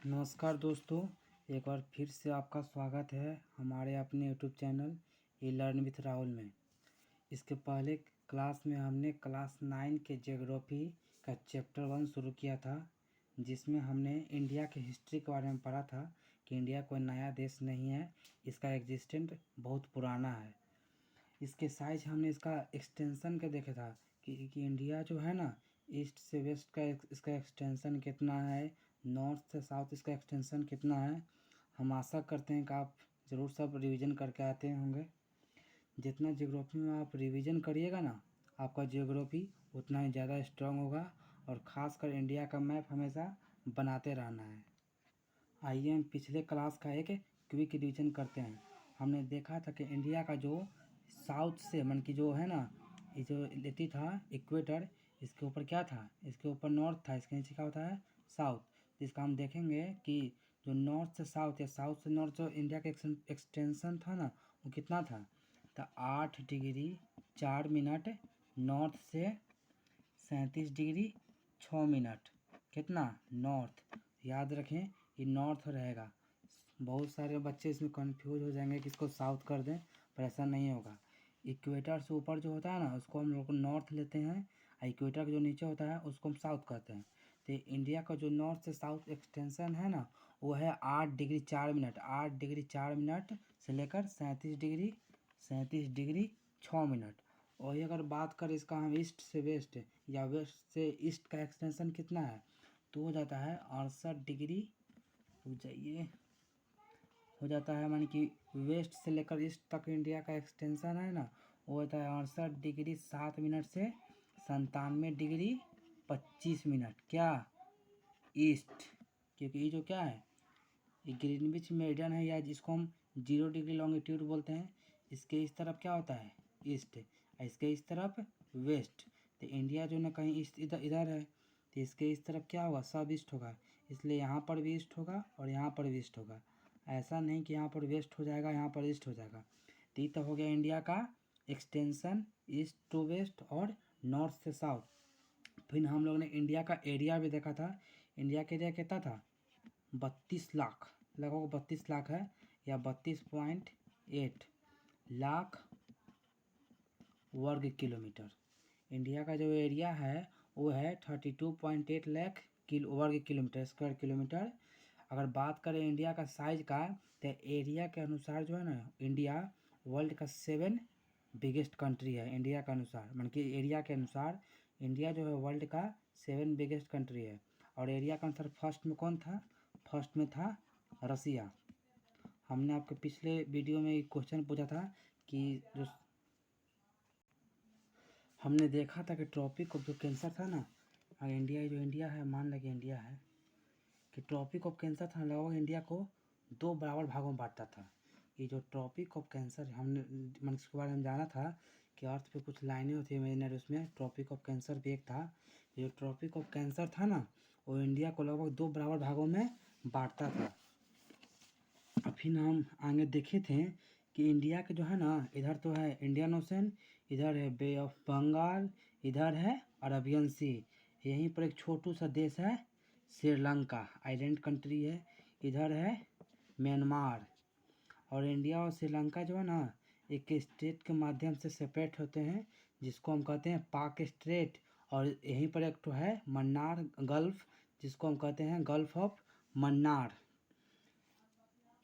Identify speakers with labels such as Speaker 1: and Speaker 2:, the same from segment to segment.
Speaker 1: नमस्कार दोस्तों, एक बार फिर से आपका स्वागत है हमारे अपने YouTube channel E learn with Rahul में। इसके पहले क्लास में हमने क्लास 9 के ज्योग्राफी का चैप्टर 1 शुरू किया था, जिसमें हमने इंडिया की हिस्ट्री के बारे में पढ़ा था कि इंडिया कोई नया देश नहीं है, इसका एग्जिस्टेंट बहुत पुराना है। इसके साइज हमने इसका एक्सटेंशन का देखा था कि इंडिया जो है ना, ईस्ट से वेस्ट का इसका एक्सटेंशन कितना है, नॉर्थ से साउथ इसका एक्सटेंशन कितना है। हम आशा करते हैं कि आप ज़रूर सब रिवीजन करके आते होंगे। जितना ज्योग्राफी में आप रिवीजन करिएगा ना, आपका ज्योग्राफी उतना ही ज़्यादा स्ट्रांग होगा। और ख़ासकर इंडिया का मैप हमेशा बनाते रहना है। आइए हम पिछले क्लास का एक क्विक रिवीजन करते हैं। हमने देखा था कि इंडिया का जो साउथ से मन की जो है ना, ये जो लेती था इक्वेटर, इसके ऊपर क्या था, इसके ऊपर नॉर्थ था, इसके नीचे क्या होता है साउथ। जिसका हम देखेंगे कि जो नॉर्थ से साउथ या साउथ से नॉर्थ जो इंडिया का एक्सटेंशन था ना, वो कितना था, तो 8 डिग्री 4 मिनट नॉर्थ से 37 डिग्री 6 मिनट कितना नॉर्थ। याद रखें ये नॉर्थ रहेगा। बहुत सारे बच्चे इसमें कंफ्यूज हो जाएंगे कि इसको साउथ कर दें, पर ऐसा नहीं होगा। इक्वेटर से ऊपर जो होता है ना, उसको हम लोग नॉर्थ लेते हैं, और इक्वेटर का जो नीचे होता है उसको हम साउथ कहते हैं। तो इंडिया का जो नॉर्थ से साउथ एक्सटेंशन है ना, वो है 8 डिग्री 4 मिनट, 8 डिग्री 4 मिनट से लेकर 37 डिग्री 6 मिनट। वही अगर बात करें इसका हम ईस्ट से वेस्ट या वेस्ट से ईस्ट का एक्सटेंशन कितना है, तो हो जाता है 68 डिग्री, रुक जाइए, हो जाता है मानी कि वेस्ट से लेकर ईस्ट तक इंडिया का एक्सटेंशन है ना, वो होता है 68 डिग्री 7 मिनट से 97 डिग्री 25 मिनट क्या ईस्ट। क्योंकि ये जो क्या है, ये ग्रीनविच मेरिडियन है, या जिसको हम 0 डिग्री लॉन्गिट्यूड बोलते हैं। इसके इस तरफ क्या होता है ईस्ट, इसके इस तरफ वेस्ट। तो इंडिया जो ना कहीं ईस्ट इधर इधर है, तो इसके इस तरफ क्या होगा, सब ईस्ट होगा। इसलिए यहाँ पर भी ईस्ट होगा और यहाँ पर भी ईस्ट होगा। ऐसा नहीं कि यहाँ पर वेस्ट हो जाएगा यहाँ पर ईस्ट हो जाएगा। तो ये तो हो गया इंडिया का एक्सटेंशन ईस्ट टू वेस्ट और नॉर्थ से साउथ। फिर हम लोग ने इंडिया का एरिया भी देखा था। इंडिया का एरिया कितना था, 32 लाख, लगभग 32 लाख है, या 32.8 लाख वर्ग किलोमीटर। इंडिया का जो एरिया है वो है 32.8 लाख वर्ग किलोमीटर, स्क्वायर किलोमीटर। अगर बात करें इंडिया का साइज का, तो एरिया के अनुसार जो है ना, इंडिया वर्ल्ड का 7 बिगेस्ट कंट्री है। इंडिया के अनुसार मतलब कि एरिया के अनुसार इंडिया जो है वर्ल्ड का 7 बिगेस्ट कंट्री है। और एरिया के अनुसार फर्स्ट में कौन था, फर्स्ट में था रसिया। हमने आपके पिछले वीडियो में एक क्वेश्चन पूछा था कि जो हमने देखा था कि ट्रॉपिक ऑफ जो कैंसर था ना, इंडिया जो इंडिया है, मान लगे इंडिया है, कि ट्रॉपिक ऑफ कैंसर था लगभग इंडिया को 2 बराबर भागों में बांटता था। ये जो ट्रॉपिक ऑफ कैंसर हमने मतलब इसके बारे में जाना था कि अर्थ पे कुछ लाइनें होती है इमेजिनरी, उसमें ट्रॉपिक ऑफ कैंसर भी एक था। ये जो ट्रॉपिक ऑफ कैंसर था ना, वो इंडिया को लगभग 2 बराबर भागों में बांटता था। फिर हम आगे देखे थे कि इंडिया के जो है ना, इधर तो है इंडियन ओशन, इधर है बे ऑफ बंगाल, इधर है अरबियन सी। यहीं पर एक छोटू सा देश है श्रीलंका, आइलैंड कंट्री है। इधर है म्यांमार। और इंडिया और श्रीलंका जो है ना, एक स्ट्रेट के माध्यम से सेपरेट होते हैं, जिसको हम कहते हैं पाक स्ट्रेट। और यहीं पर एक तो है मन्नार गल्फ, जिसको हम कहते हैं गल्फ ऑफ मन्नार।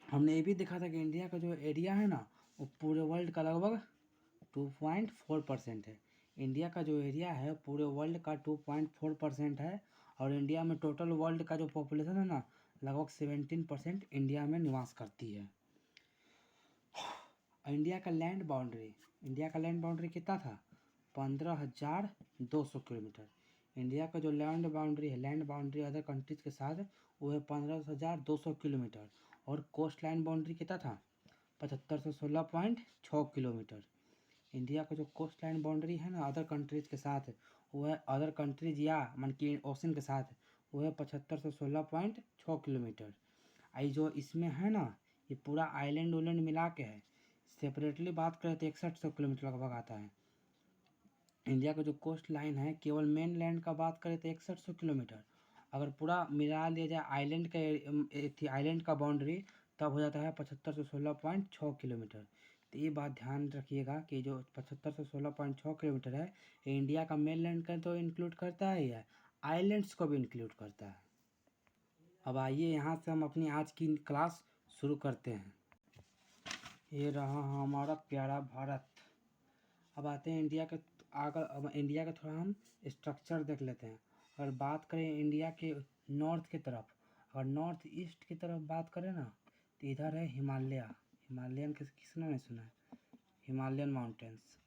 Speaker 1: हमने ये भी देखा था कि इंडिया का जो एरिया है ना, वो पूरे वर्ल्ड का लगभग 2.4% है। इंडिया का जो एरिया है पूरे वर्ल्ड का 2.4% है। और इंडिया में टोटल वर्ल्ड का जो पॉपुलेशन है ना, लगभग 17% इंडिया में निवास करती है। इंडिया का लैंड बाउंड्री कितना था, 15,200 किलोमीटर। इंडिया का जो लैंड बाउंड्री अदर कंट्रीज के साथ, वो है 15,200 किलोमीटर। और कोस्ट लाइन बाउंड्री कितना था, 7516.6 किलोमीटर। इंडिया का जो कोस्ट लाइन बाउंड्री है ना अदर कंट्रीज के साथ, वो है अदर कंट्रीज या मन की ओशन के साथ, वो है 7516.6 किलोमीटर। आई जो इसमें है ना, ये पूरा आइलैंड उलैंड मिला के है। सेपरेटली बात करें तो 6100 किलोमीटर लगभग आता है। इंडिया का जो कोस्ट लाइन है, केवल मेन लैंड का बात करें तो 6100 किलोमीटर। अगर पूरा मिला लिया जाए आइलैंड का बाउंड्री, तब हो जाता है 75 से 16.6 किलोमीटर। तो ये बात ध्यान रखिएगा कि जो 75 से 16.6 किलोमीटर है, ये इंडिया का मेन लैंड का तो इंक्लूड करता है या आइलैंड्स को भी इंक्लूड करता है। अब आइए यहाँ से हम अपनी आज की क्लास शुरू करते हैं। ये रहा हमारा प्यारा भारत। अब आते हैं इंडिया के आगे। अब इंडिया का थोड़ा हम स्ट्रक्चर देख लेते हैं। अगर बात करें इंडिया के नॉर्थ की तरफ, और नॉर्थ ईस्ट की तरफ बात करें ना, तो इधर है हिमालयन किसने नहीं सुना है, हिमालयन माउंटेन्स।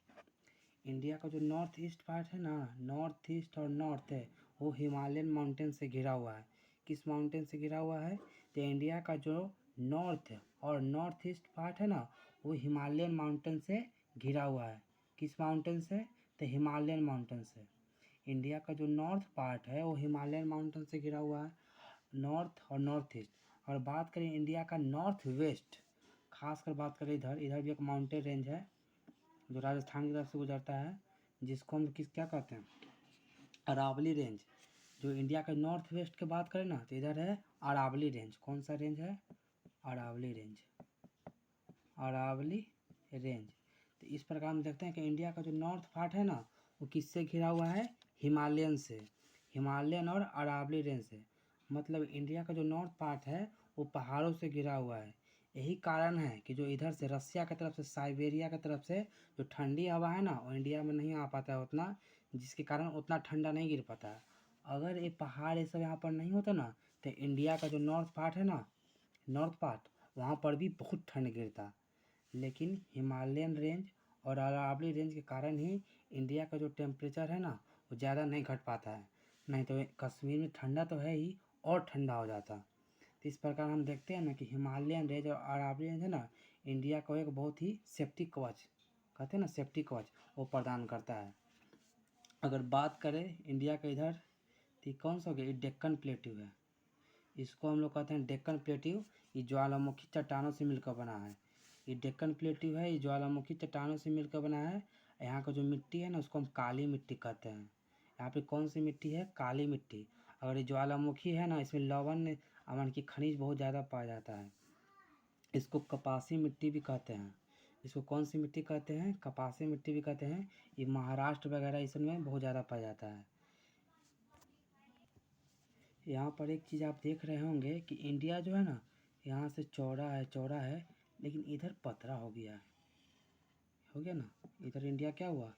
Speaker 1: इंडिया का जो नॉर्थ ईस्ट पार्ट है ना, नॉर्थ ईस्ट और नॉर्थ है, वो हिमालयन माउंटेन से घिरा हुआ है। किस माउंटेन से घिरा हुआ है? तो इंडिया का जो नॉर्थ और नॉर्थ ईस्ट पार्ट है ना, वो हिमालयन माउंटेन से घिरा हुआ है। किस माउंटेन से? तो हिमालयन माउंटेन से। इंडिया का जो नॉर्थ पार्ट है वो हिमालयन माउंटेन से घिरा हुआ है, नॉर्थ और नॉर्थ ईस्ट। और बात करें इंडिया का नॉर्थ वेस्ट, खासकर बात करें इधर भी एक माउंटेन रेंज है जो राजस्थान की तरफ से गुजरता है, जिसको हम क्या कहते हैं, अरावली रेंज। जो इंडिया के नॉर्थ वेस्ट की बात करें ना, तो इधर है अरावली रेंज। कौन सा रेंज है? Aravalli range, Aravalli range. तो इस प्रकार हम देखते हैं कि इंडिया का जो नॉर्थ पार्ट है ना, वो किससे घिरा हुआ है? हिमालयन से, हिमालयन और अरावली रेंज से। मतलब इंडिया का जो नॉर्थ पार्ट है वो पहाड़ों से घिरा हुआ है। यही कारण है कि जो इधर से रसिया की तरफ से, साइबेरिया की तरफ से जो ठंडी हवा है ना, वो इंडिया में नहीं आ पाता है उतना, जिसके कारण उतना ठंडा नहीं गिर पाता है। अगर ये पहाड़ ये सब यहाँ पर नहीं होता ना, तो इंडिया का जो नॉर्थ पार्ट है ना, नॉर्थ पार्ट, वहाँ पर भी बहुत ठंड गिरता। लेकिन हिमालयन रेंज और अरावली रेंज के कारण ही इंडिया का जो टेम्परेचर है ना, वो ज़्यादा नहीं घट पाता है। नहीं तो कश्मीर में ठंडा तो है ही, और ठंडा हो जाता। तो इस प्रकार हम देखते हैं ना कि हिमालयन रेंज और अरावली रेंज है ना, इंडिया को एक बहुत ही सेफ्टी कवच, कहते हैं ना सेफ्टी कवच, वो प्रदान करता है। अगर बात करें इंडिया के इधर, तो ये कौन सा हो गया? ये डेक्कन प्लेट्यू है। इसको हम लोग कहते हैं डेक्कन प्लेट्यू। ये ज्वालामुखी चट्टानों से मिलकर बना है। ये डेक्कन प्लेट्यू है, ये ज्वालामुखी चट्टानों से मिलकर बना है। यहाँ का जो मिट्टी है ना, उसको हम काली मिट्टी कहते हैं। यहाँ पे कौन सी मिट्टी है? काली मिट्टी। अगर ये ज्वालामुखी है ना, इसमें लवण अमन की खनिज बहुत ज़्यादा पाया जाता है। इसको कपासी मिट्टी भी कहते हैं। इसको कौन सी मिट्टी कहते हैं? कपासी मिट्टी भी कहते हैं। ये महाराष्ट्र वगैरह इसमें बहुत ज़्यादा पाया जाता है। यहाँ पर एक चीज़ आप देख रहे होंगे कि इंडिया जो है ना, यहाँ से चौड़ा है, लेकिन इधर पतला हो गया है। हो गया ना, इधर इंडिया क्या हुआ?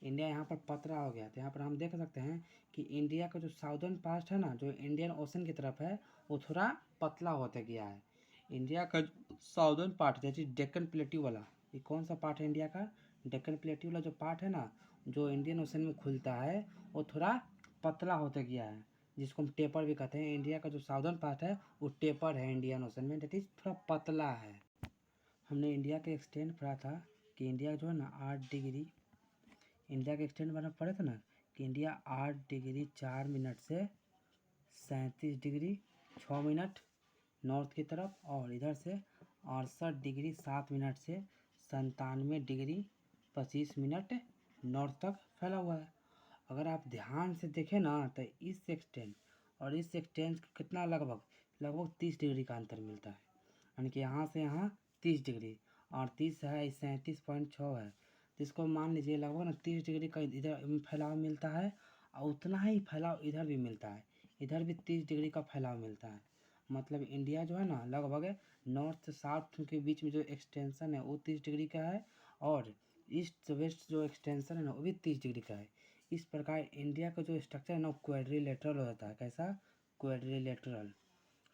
Speaker 1: इंडिया यहाँ पर पतला हो गया। तो यहाँ पर हम देख सकते हैं कि इंडिया का जो साउदर्न पार्ट है ना, जो इंडियन ओशन की तरफ है, वो थोड़ा पतला होते गया है। इंडिया का साउदर्न पार्ट जैसे डेक्कन प्लेट्यू वाला, ये कौन सा पार्ट है इंडिया का? डेक्कन प्लेट्यू वाला जो पार्ट है ना, जो इंडियन ओशन में खुलता है, वो थोड़ा पतला होते गया है, जिसको हम टेपर भी कहते हैं। इंडिया का जो साउदर्न पार्ट है वो टेपर है इंडियन ओशन में, दैट इज थोड़ा पतला है। हमने इंडिया के एक्सटेंड पढ़ा था कि इंडिया जो है ना 8 डिग्री, इंडिया के एक्सटेंड में पढ़े थे ना कि इंडिया 8 डिग्री 4 मिनट से 37 डिग्री 6 मिनट नॉर्थ की तरफ, और इधर से 68 डिग्री 7 मिनट से 97 डिग्री 25 मिनट नॉर्थ तक फैला हुआ है। अगर आप ध्यान से देखें ना, तो इस एक्सटेंड और इस एक्सटेंड कितना लगभग लगभग 30 डिग्री का अंतर मिलता है। यानी कि यहाँ से यहाँ 30 डिग्री, और 30 है 37.6 है, तो इसको मान लीजिए लगभग ना 30 डिग्री का इधर फैलाव मिलता है, और उतना ही फैलाव इधर भी मिलता है। इधर भी 30 डिग्री का फैलाव मिलता है। मतलब इंडिया जो है ना, लगभग नॉर्थ से साउथ के बीच में जो एक्सटेंशन है वो 30 डिग्री का है, और ईस्ट से वेस्ट जो एक्सटेंशन है ना, वो भी 30 डिग्री का है। इस प्रकार इंडिया का जो स्ट्रक्चर है ना, वो क्वाड्रिलेटरल हो जाता है। कैसा? क्वाड्रिलेटरल,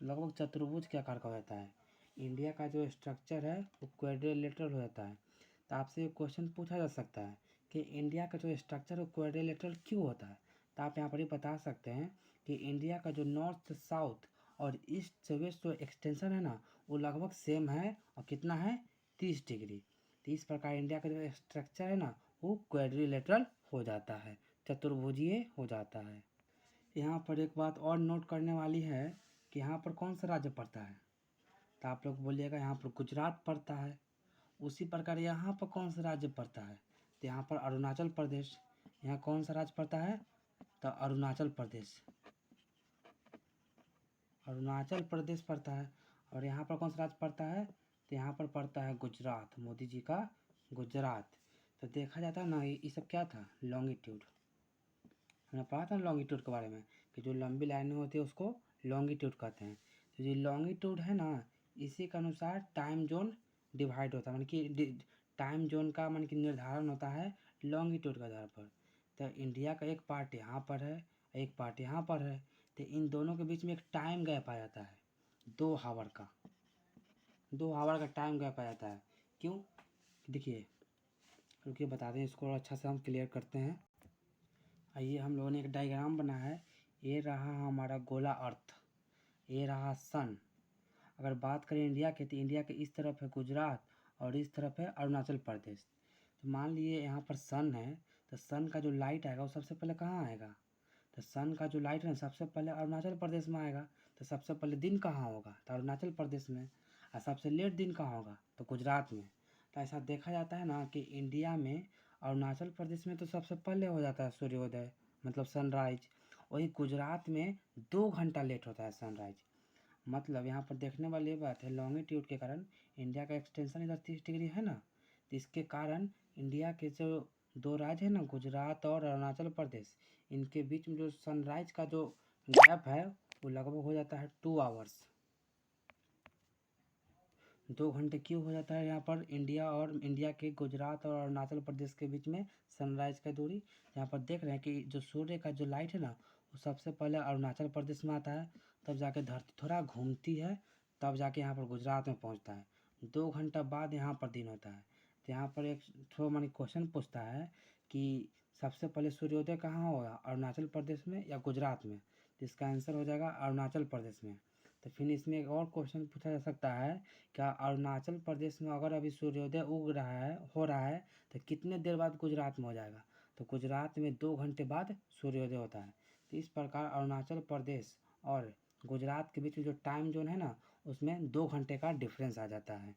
Speaker 1: लगभग चतुर्भुज के आकार का होता है। इंडिया का जो स्ट्रक्चर है वो क्वाड्रिलेटरल हो जाता है। तो आपसे एक क्वेश्चन पूछा जा सकता है कि इंडिया का जो स्ट्रक्चर है वो क्वाड्रिलेटरल क्यों होता है? तो आप यहाँ पर ही बता सकते हैं कि इंडिया का जो नॉर्थ से साउथ और ईस्ट से वेस्ट जो एक्सटेंशन है ना, वो लगभग सेम है, और कितना है? 30 डिग्री। तो इस प्रकार इंडिया का जो स्ट्रक्चर है ना, वो क्वाड्रिलेटरल हो जाता है, चतुर्भुजीय हो जाता है। यहाँ पर एक बात और नोट करने वाली है कि यहाँ पर कौन सा राज्य पड़ता है? तो आप लोग बोलिएगा यहाँ पर गुजरात पड़ता है। उसी प्रकार यहाँ पर कौन सा राज्य पड़ता है? तो यहाँ पर अरुणाचल प्रदेश। यहाँ कौन सा राज्य पड़ता है? तो अरुणाचल प्रदेश। अरुणाचल प्रदेश पड़ता है। और यहाँ पर कौन सा राज्य पड़ता है, तो यहाँ पर पड़ता है गुजरात, मोदी जी का गुजरात। तो देखा जाता है ना, ये सब क्या था, लॉन्गिट्यूड। हमने पढ़ा था लॉन्गिट्यूड के बारे में कि जो लंबी लाइनें होती है उसको लॉन्गिट्यूड कहते हैं। तो ये लॉन्गिट्यूड है ना, इसी के अनुसार टाइम जोन डिवाइड होता है, कि टाइम जोन का कि निर्धारण होता है लॉन्गिट्यूड के आधार पर। तो इंडिया का एक पार्ट यहाँ पर है, एक पार्ट यहाँ पर है, तो इन दोनों के बीच में एक टाइम गैप आ जाता है 2 आवर का। 2 आवर का टाइम गैप आ जाता है। क्यों, देखिए, रुकिए बता दें, इसको अच्छा से हम क्लियर करते हैं। आइए, हम लोगों ने एक डायग्राम बना है। ये रहा हमारा गोला अर्थ, ये रहा सन। अगर बात करें इंडिया के, तो इंडिया के इस तरफ है गुजरात और इस तरफ है अरुणाचल प्रदेश। तो मान लीजिए यहाँ पर सन है, तो सन का जो लाइट आएगा वो सबसे पहले कहाँ आएगा, तो सन का जो लाइट है सबसे पहले अरुणाचल प्रदेश में आएगा। तो सबसे पहले दिन कहाँ होगा, तो अरुणाचल प्रदेश में। और सबसे लेट दिन कहाँ होगा, तो गुजरात में। तो ऐसा देखा जाता है ना कि इंडिया में अरुणाचल प्रदेश में तो सबसे पहले हो जाता है सूर्योदय, मतलब सनराइज। वही गुजरात में 2 घंटा लेट होता है सनराइज। मतलब यहाँ पर देखने वाली ये बात है, लॉन्गिट्यूड के कारण इंडिया का एक्सटेंशन इधर 30 डिग्री है ना, तो इसके कारण इंडिया के जो 2 राज्य है ना, गुजरात और अरुणाचल प्रदेश, इनके बीच में जो सनराइज का जो गैप है वो लगभग हो जाता है 2 आवर्स। 2 घंटे क्यों हो जाता है यहाँ पर इंडिया के गुजरात और अरुणाचल प्रदेश के बीच में सनराइज का दूरी। यहाँ पर देख रहे हैं कि जो सूर्य का जो लाइट है ना, वो सबसे पहले अरुणाचल प्रदेश में आता है, तब जाके धरती थोड़ा घूमती है, तब जाके यहाँ पर गुजरात में पहुँचता है। 2 घंटा बाद यहाँ पर दिन होता है। तो यहाँ पर एक थोड़ा क्वेश्चन पूछता है कि सबसे पहले सूर्योदय कहाँ होगा, अरुणाचल प्रदेश में या गुजरात में। तो इसका आंसर हो जाएगा अरुणाचल प्रदेश में। तो फिर इसमें एक और क्वेश्चन पूछा जा सकता है, क्या अरुणाचल प्रदेश में अगर अभी सूर्योदय उग रहा है, हो रहा है, तो कितने देर बाद गुजरात में हो जाएगा, तो गुजरात में 2 घंटे बाद सूर्योदय होता है। तो इस प्रकार अरुणाचल प्रदेश और गुजरात के बीच में जो टाइम जोन है ना, उसमें 2 घंटे का डिफरेंस आ जाता है।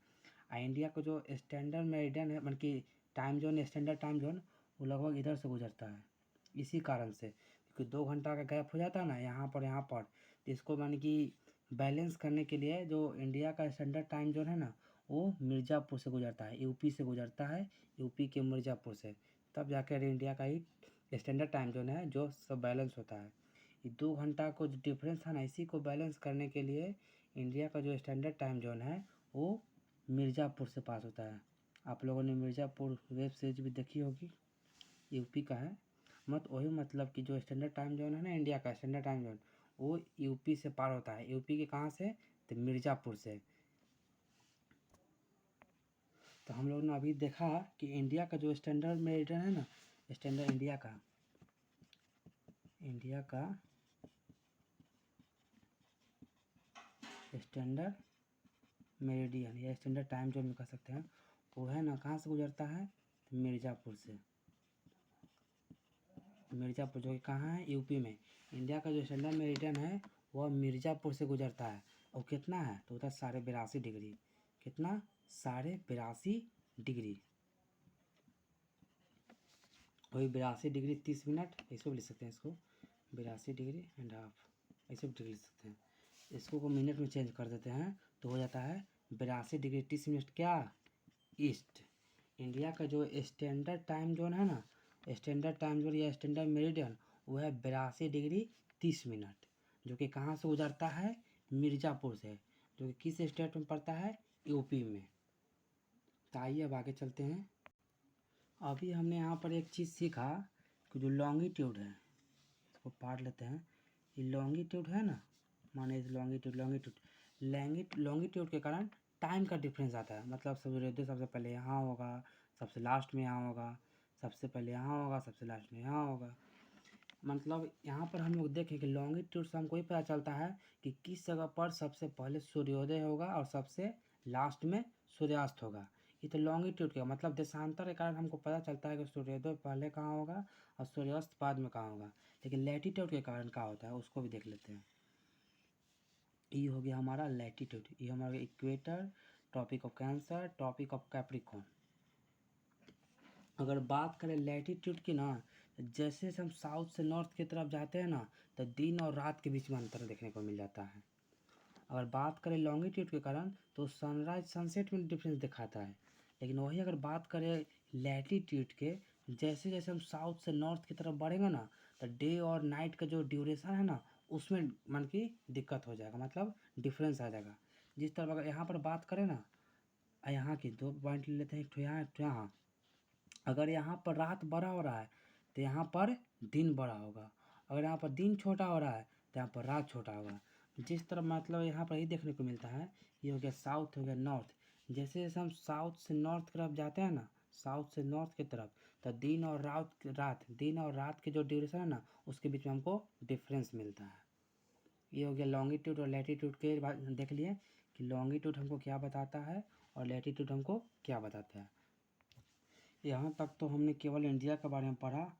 Speaker 1: इंडिया का जो स्टैंडर्ड मेरिडियन है, कि time zone, standard time zone, वो लगभग इधर से गुजरता है। इसी कारण से, क्योंकि 2 घंटा का गैप हो जाता है ना यहाँ पर, तो इसको कि बैलेंस करने के लिए जो इंडिया का स्टैंडर्ड टाइम जोन है ना, वो मिर्ज़ापुर से गुजरता है, यूपी से गुजरता है, यूपी के मिर्ज़ापुर से। तब जाकर इंडिया का ही स्टैंडर्ड टाइम जोन है जो सब बैलेंस होता है। ये 2 घंटा को जो डिफरेंस था ना, इसी को बैलेंस करने के लिए इंडिया का जो स्टैंडर्ड टाइम जोन है वो मिर्ज़ापुर से पास होता है। आप लोगों ने मिर्ज़ापुर वेब सीरीज भी देखी होगी, यूपी का है। वही मतलब कि जो स्टैंडर्ड टाइम जोन है ना, इंडिया का स्टैंडर्ड टाइम जोन, वो यूपी से पार होता है। यूपी के कहाँ से, तो मिर्ज़ापुर से। तो हम लोग ने अभी देखा कि इंडिया का जो स्टैंडर्ड मेरिडियन है ना, स्टैंडर्ड इंडिया का स्टैंडर्ड मेरिडियन या स्टैंडर्ड टाइम जोन में कह सकते हैं, वो है ना कहाँ से गुजरता है, तो मिर्ज़ापुर से। मिर्ज़ापुर जो कि कहाँ है, यूपी में। इंडिया का जो स्टैंडर्ड मेरिडियन है वह मिर्ज़ापुर से गुजरता है। और कितना है, तो उधर 82.5 डिग्री। कितना, 82.5 डिग्री। वही 82 डिग्री 30 मिनट, इसको भी लिख सकते हैं, इसको 82.5 डिग्री ऐसे भी लिख सकते हैं। इसको मिनट में चेंज कर देते हैं तो हो जाता है 82 डिग्री 30 मिनट क्या, ईस्ट। इंडिया का जो स्टैंडर्ड टाइम जोन है ना, स्टैंडर्ड टाइम जोन या स्टैंडर्ड मेरिडियन, वो है 82 डिग्री 30 मिनट, जो कि कहाँ से गुजरता है, मिर्ज़ापुर से, जो कि किस स्टेट में पड़ता है, यूपी में। तो आइए अब आगे चलते हैं। अभी हमने यहाँ पर एक चीज़ सीखा कि जो लॉन्गिट्यूड है, इसको पढ़ लेते हैं। ये लॉन्गिट्यूड है ना, माने लॉन्गिट्यूड के कारण टाइम का डिफरेंस आता है। मतलब सूर्योदय सबसे पहले यहाँ होगा, सबसे लास्ट में यहाँ होगा, सबसे पहले यहाँ होगा, सबसे लास्ट में यहाँ होगा। मतलब यहाँ पर हम लोग देखें कि लॉन्गिट्यूड से हमको ही पता चलता है कि किस जगह पर सबसे पहले सूर्योदय होगा और सबसे लास्ट में सूर्यास्त होगा। ये तो लॉन्गिट्यूड का मतलब देशांतर के कारण हमको पता चलता है कि सूर्योदय पहले कहाँ होगा और सूर्यास्त बाद में कहाँ होगा। लेकिन लैटीट्यूड के कारण क्या होता है उसको भी देख लेते हैं। ये हो गया हमारा लैटीट्यूड, ये हमारा equator, tropic of Cancer, tropic of Capricorn. अगर बात करें लैटीट्यूड की ना, जैसे हम साउथ से नॉर्थ की तरफ जाते हैं ना, तो दिन और रात के बीच में अंतर देखने को मिल जाता है। अगर बात करें लॉन्गिट्यूड के कारण तो सनराइज सनसेट में डिफरेंस दिखाता है। लेकिन वही अगर बात करें लैटीट्यूड के, जैसे जैसे हम साउथ से नॉर्थ की तरफ बढ़ेंगे ना, तो डे और नाइट का जो ड्यूरेशन है ना, उसमें मन की दिक्कत हो जाएगा, मतलब डिफरेंस आ जाएगा। जिस तरह अगर यहाँ पर बात करें ना, यहाँ की 2 पॉइंट ले लेते हैं, एक ठो यहाँ, एक ठो यहाँ। अगर यहाँ पर रात बड़ा हो रहा है तो यहाँ पर दिन बड़ा होगा, अगर यहाँ पर दिन छोटा हो रहा है तो यहाँ पर रात छोटा होगा। जिस तरह मतलब यहाँ पर ही देखने को मिलता है, ये हो गया साउथ, हो गया नॉर्थ। जैसे जैसे हम साउथ से नॉर्थ की तरफ जाते हैं ना, साउथ से नॉर्थ की तरफ, तो दिन और रात के जो ड्यूरेशन है ना, उसके बीच में हमको डिफरेंस मिलता है। ये हो गया लॉन्गिट्यूड और लैटीट्यूड के बाद देख लिए कि लॉन्गिट्यूड हमको क्या बताता है और लैटीट्यूड हमको क्या बताता है। यहाँ तक तो हमने केवल इंडिया के बारे में पढ़ा।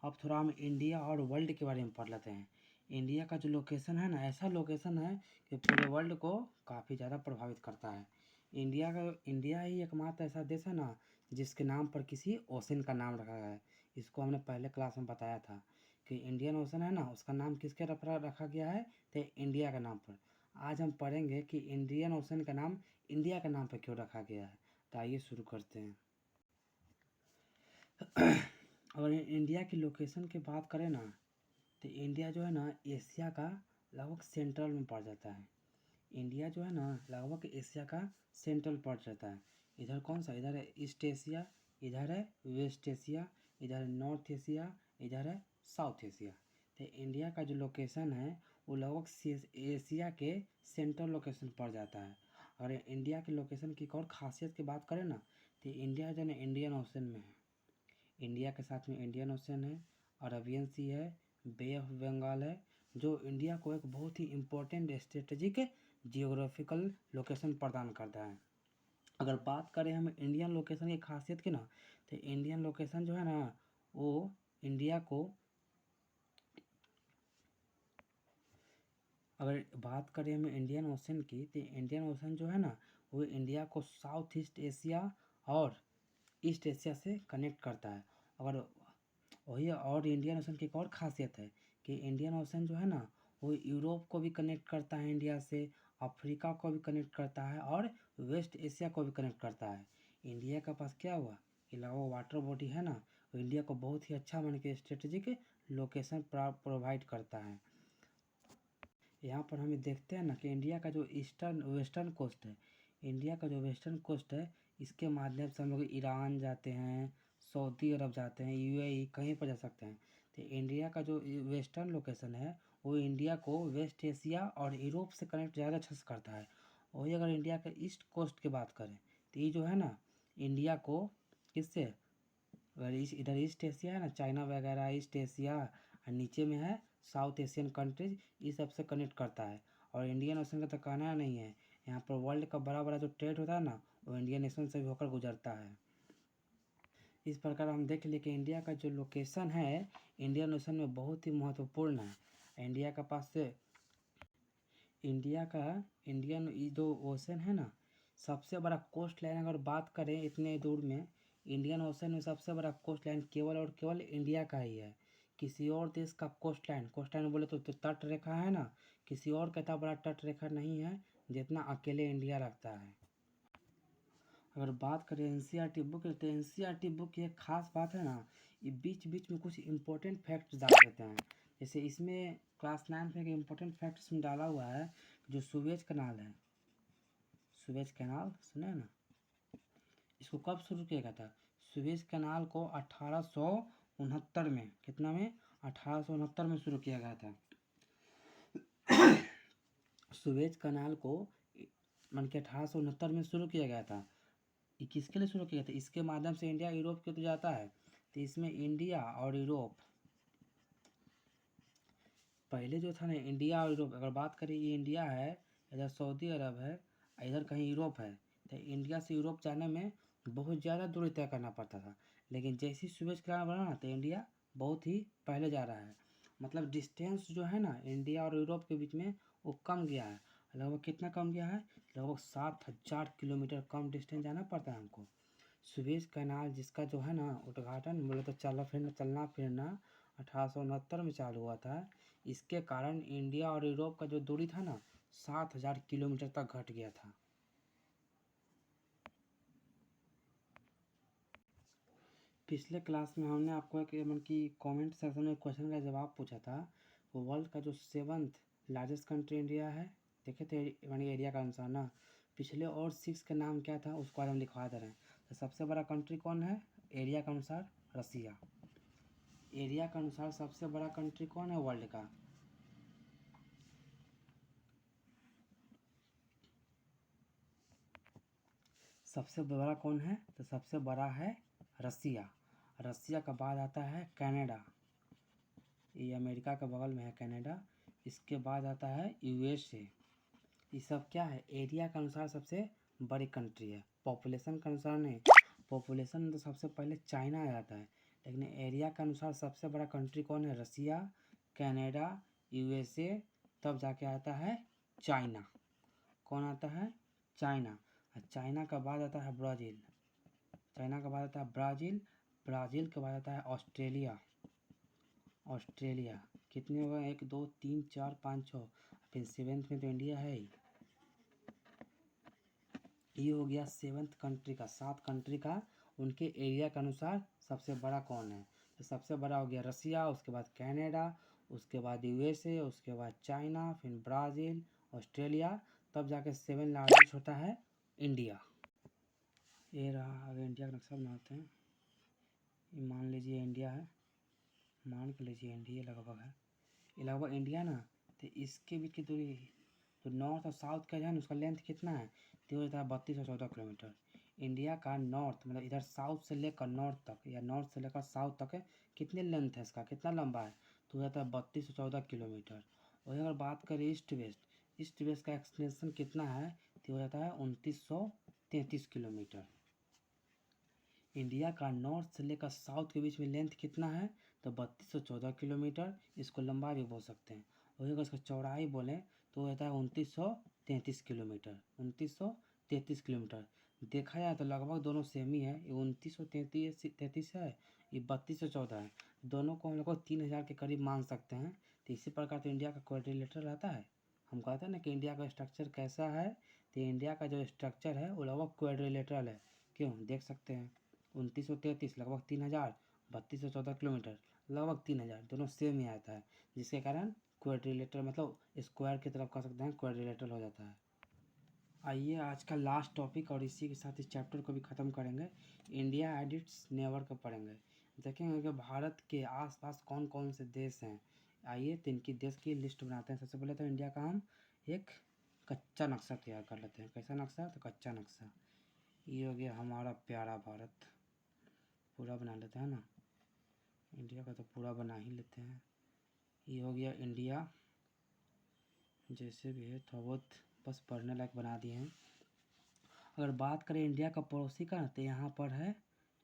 Speaker 1: अब थोड़ा हम इंडिया और वर्ल्ड के बारे में पढ़ लेते हैं। इंडिया का जो लोकेशन है ना, ऐसा लोकेशन है कि पूरे वर्ल्ड को काफ़ी ज़्यादा प्रभावित करता है। इंडिया ही एकमात्र ऐसा देश है ना जिसके नाम पर किसी ओशन का नाम रखा गया है। इसको हमने पहले क्लास में बताया था कि इंडियन ओशन है ना, उसका नाम किसके रखा गया है, तो इंडिया के नाम पर। आज हम पढ़ेंगे कि इंडियन ओशन का नाम इंडिया के नाम पर क्यों रखा गया है। तो आइए शुरू करते हैं। अगर इंडिया की लोकेशन की बात करें ना, तो इंडिया जो है ना एशिया का लगभग सेंट्रल में पड़ जाता है। इंडिया जो है ना लगभग एशिया का सेंट्रल पड़ जाता है। इधर कौन सा, इधर है ईस्ट एशिया, इधर है वेस्ट एशिया, इधर है नॉर्थ एशिया, इधर है साउथ एशिया। तो इंडिया का जो लोकेशन है वो लगभग एशिया के सेंट्रल लोकेशन पड़ जाता है। और इंडिया के लोकेशन की एक और खासियत की बात करें ना, तो इंडिया जो है ना इंडियन ओशन में है। इंडिया के साथ में इंडियन ओशन है, अरबियन सी है, बे ऑफ बंगाल है, जो इंडिया को एक बहुत ही इम्पोर्टेंट स्ट्रेटेजिक जियोग्राफिकल लोकेशन प्रदान करता है। अगर बात करें हम इंडियन लोकेशन की खासियत की ना, तो इंडियन लोकेशन जो है ना वो इंडिया को, अगर बात करें हम इंडियन ओशन की, तो इंडियन ओशन जो है ना वो इंडिया को साउथ ईस्ट एशिया और ईस्ट एशिया से कनेक्ट करता है। अगर वही और इंडियन ओशन की एक और खासियत है कि इंडियन ओशन जो है ना वो यूरोप को भी कनेक्ट करता है इंडिया से, अफ्रीका को भी कनेक्ट करता है और वेस्ट एशिया को भी कनेक्ट करता है। इंडिया के पास क्या हुआ, इलावा वाटर बॉडी है ना, वो इंडिया को बहुत ही अच्छा मन के स्ट्रेटेजिक लोकेशन प्रोवाइड करता है। यहाँ पर हमें देखते हैं ना कि इंडिया का जो ईस्टर्न वेस्टर्न कोस्ट है, इंडिया का जो वेस्टर्न कोस्ट है, इसके माध्यम से हम लोग ईरान जाते हैं, सऊदी अरब जाते हैं, यूएई कहीं पर जा सकते हैं। तो इंडिया का जो वेस्टर्न लोकेशन है वो इंडिया को वेस्ट एशिया और यूरोप से कनेक्ट ज़्यादा अच्छे से करता है। वही अगर इंडिया के ईस्ट कोस्ट की बात करें तो ये जो है ना इंडिया को किससे, अगर इधर ईस्ट एशिया है ना, चाइना वगैरह ईस्ट एशिया, और नीचे में है साउथ एशियन कंट्रीज, ये सबसे कनेक्ट करता है। और इंडियन ओशन का तो कहना नहीं है, यहाँ पर वर्ल्ड का बड़ा बड़ा जो ट्रेड होता है ना वो इंडियन ओशन से भी होकर गुजरता है। इस प्रकार हम देख लिए कि इंडिया का जो लोकेशन है इंडियन ओशन में बहुत ही महत्वपूर्ण है। इंडिया का पास से इंडिया का इंडियन जो ओशन है ना, सबसे बड़ा कोस्ट लाइन अगर बात करें इतने दूर में, इंडियन ओशन में सबसे बड़ा कोस्ट लाइन केवल और केवल इंडिया का ही है। किसी और देश का कोस्ट लाइन बोले तो तट रेखा है ना, किसी और का इतना बड़ा तट रेखा नहीं है जितना अकेले इंडिया रखता है। अगर बात करें एनसीईआरटी बुक, तो एनसीईआरटी बुक की एक खास बात है ना, ये बीच बीच में कुछ इंपॉर्टेंट फैक्ट्स डाल देते हैं। जैसे इसमें क्लास 9 में एक इम्पोर्टेंट फैक्ट इसमें डाला हुआ है, जो सुएज कनाल है, सुएज कैनाल सुने ना, इसको कब शुरू किया गया था, सुएज कैनाल को 1869 में, कितना में, 1869 में शुरू किया गया था। सुएज कनाल को मन के 1869 में शुरू किया गया था। ये किसके लिए शुरू किया गया था, इसके माध्यम से इंडिया यूरोप के तो जाता है। तो इसमें इंडिया और यूरोप, पहले जो था ना इंडिया और यूरोप, अगर बात करें ये इंडिया है, इधर सऊदी अरब है, इधर कहीं यूरोप है, तो इंडिया से यूरोप जाने में बहुत ज़्यादा दूरी तय करना पड़ता था। लेकिन जैसे ही सुएज कैनाल बना ना, तो इंडिया बहुत ही पहले जा रहा है। मतलब डिस्टेंस जो है ना इंडिया और यूरोप के बीच में वो कम गया है। लगभग कितना कम गया है, लगभग 7000 किलोमीटर कम डिस्टेंस जाना पड़ता है हमको। सुएज कैनाल जिसका जो है ना उद्घाटन बोले तो चलना फिरना 1869 में चालू हुआ था। इसके कारण इंडिया और यूरोप का जो दूरी था ना 7,000 किलोमीटर तक घट गया था। पिछले क्लास में हमने आपको एक मतलब कि कमेंट सेक्शन में क्वेश्चन का जवाब पूछा था। वो वर्ल्ड का जो 7th लार्जेस्ट कंट्री इंडिया है, देखे थे यानी एरिया का अनुसार ना। पिछले और 6 का नाम क्या था उसको आज हम लिखवा दे रहे हैं। तो सबसे बड़ा कंट्री कौन है एरिया के अनुसार? रसिया। एरिया के अनुसार सबसे बड़ा कंट्री कौन है वर्ल्ड का? सबसे बड़ा कौन है? तो सबसे बड़ा है रसिया। रसिया का बाद आता है कनाडा, ये अमेरिका के बगल में है कनाडा। इसके बाद आता है यूएसए। ये सब क्या है? एरिया के अनुसार सबसे बड़ी कंट्री है, पॉपुलेशन के अनुसार नहीं। पॉपुलेशन में तो सबसे पहले चाइना आ जाता है, लेकिन एरिया के अनुसार सबसे बड़ा कंट्री कौन है? रसिया, कनाडा, यूएसए, तब जाके आता है चाइना। कौन आता है? चाइना। और चाइना का बाद आता है ब्राज़ील। चाइना के बाद आता है ब्राज़ील। ब्राज़ील के बाद आता है ऑस्ट्रेलिया। ऑस्ट्रेलिया। कितने हो गए? 1 2 3 4 5 6। फिर 7th में तो इंडिया है ही। ये हो गया 7th कंट्री का, 7 कंट्री का उनके एरिया के अनुसार सबसे बड़ा कौन है। तो सबसे बड़ा हो गया रसिया, उसके बाद कनाडा, उसके बाद यूएसए, उसके बाद चाइना, फिर ब्राज़ील, ऑस्ट्रेलिया, तब जाके 7 लार्जेस्ट होता है इंडिया। ये रहा, अगर इंडिया का नक्शा बनाते हैं। ये मान लीजिए इंडिया है, मान के लीजिए इंडिया लगभग है, ये लगभग इंडिया ना। तो इसके बीच की दूरी, तो नॉर्थ और साउथ का जो है ना उसका लेंथ कितना है? तो होता है 3214 किलोमीटर। इंडिया का नॉर्थ मतलब इधर साउथ से लेकर नॉर्थ तक या नॉर्थ से लेकर साउथ तक है, कितने लेंथ है इसका, कितना लंबा है? तो हो जाता है 3214 किलोमीटर। और अगर बात करें ईस्ट वेस्ट, ईस्ट वेस्ट का एक्सटेंशन कितना है? तो हो जाता है 2933 किलोमीटर। इंडिया का नॉर्थ से लेकर साउथ के बीच में लेंथ कितना है? तो 3214 किलोमीटर। इसको लंबा भी बोल सकते हैं। और अगर इसका चौड़ाई बोलें तो रहता है 2933 किलोमीटर। 2933 किलोमीटर। देखा जाए तो लगभग दोनों सेम ही है। ये 2933 है, ये 3214 है। दोनों को हम लोग को 3000 के करीब मान सकते हैं। तो इसी प्रकार तो इंडिया का क्वाड्रिलेटरल रहता है। हम कहते हैं ना कि इंडिया का स्ट्रक्चर कैसा है, तो इंडिया का जो स्ट्रक्चर है वो लगभग क्वाड्रिलेटरल है। क्यों? देख सकते हैं 2933 लगभग 3000, 3214 किलोमीटर लगभग 3000, दोनों सेम ही आता है, जिसके कारण क्वाड्रिलेटरल मतलब स्क्वायर की तरफ कह सकते हैं क्वाड्रिलेटरल हो जाता है। आइए आज का लास्ट टॉपिक और इसी के साथ इस चैप्टर को भी ख़त्म करेंगे। इंडिया एंड इट्स नेबर को पढ़ेंगे। देखेंगे कि भारत के आसपास कौन कौन से देश हैं। आइए तो इनकी देश की लिस्ट बनाते हैं। सबसे पहले तो इंडिया का हम एक कच्चा नक्शा तैयार कर लेते हैं। कैसा नक्शा? तो कच्चा नक्शा। ये हो गया हमारा प्यारा भारत। पूरा बना लेते हैं ना, इंडिया का तो पूरा बना ही लेते हैं। ये हो गया इंडिया, जैसे भी है थोड़ा बहुत बस पढ़ने लायक बना दिए हैं। अगर बात करें इंडिया का पड़ोसी का, तो यहाँ पर है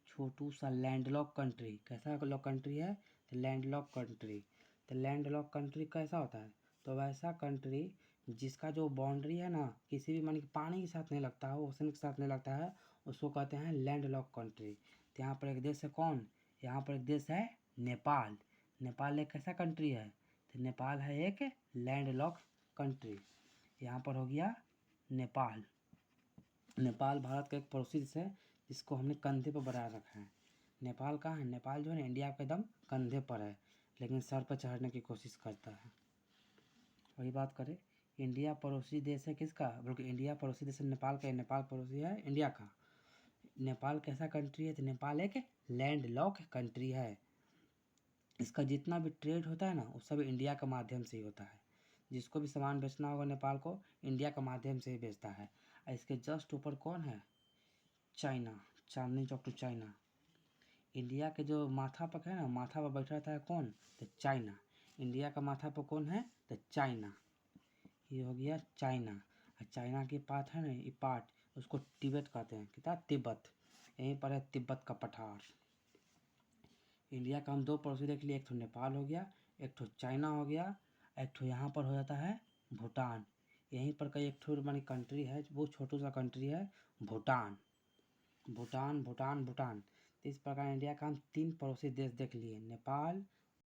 Speaker 1: छोटू सा लैंडलॉक कंट्री। कैसा लॉक कंट्री है? तो लैंडलॉक कंट्री। तो लैंडलॉक कंट्री कैसा होता है? तो वैसा कंट्री जिसका जो बाउंड्री है ना किसी भी मानी पानी के साथ नहीं लगता है, ओशन के साथ नहीं लगता है, उसको कहते हैं लैंडलॉक कंट्री। तो यहाँ पर एक देश है कौन? यहाँ पर एक देश है नेपाल। नेपाल एक कैसा कंट्री है? तो नेपाल है एक लैंडलॉक कंट्री। यहाँ पर हो गया नेपाल। नेपाल भारत का एक पड़ोसी देश है जिसको हमने कंधे पर बढ़ा रखा है। नेपाल कहाँ है? नेपाल जो है ना इंडिया के एकदम कंधे पर है, लेकिन सर पर चढ़ने की कोशिश करता है। वही बात करें, इंडिया पड़ोसी देश है किसका? बल्कि इंडिया पड़ोसी देश है नेपाल का, नेपाल पड़ोसी है इंडिया का। नेपाल कैसा कंट्री है? तो नेपाल एक लैंड लॉक कंट्री है। इसका जितना भी ट्रेड होता है ना वो सब इंडिया के माध्यम से ही होता है। जिसको भी सामान बेचना होगा नेपाल को, इंडिया के माध्यम से ही बेचता है। और इसके जस्ट ऊपर कौन है? China. Chandni Chowk to China. India के जो माथा पर है ना, माथा पर बैठा रहता है कौन? तो चाइना। इंडिया का माथा पर कौन है? तो चाइना। ये हो गया चाइना। और चाइना की पार्ट है ना, ये पार्ट उसको तिब्बत कहते हैं। कितना? तिब्बत। यहीं पर है तिब्बत का पठार। इंडिया का हम दो पड़ोसी देख लिए, एक तो नेपाल हो गया, एक तो चाइना हो गया, एक तो यहाँ पर हो जाता है भूटान। यहीं पर कई एक ठो मानी कंट्री है, वो छोटू सा कंट्री है भूटान। भूटान भूटान भूटान। तो इस प्रकार इंडिया का हम 3 पड़ोसी देश देख लिए, नेपाल,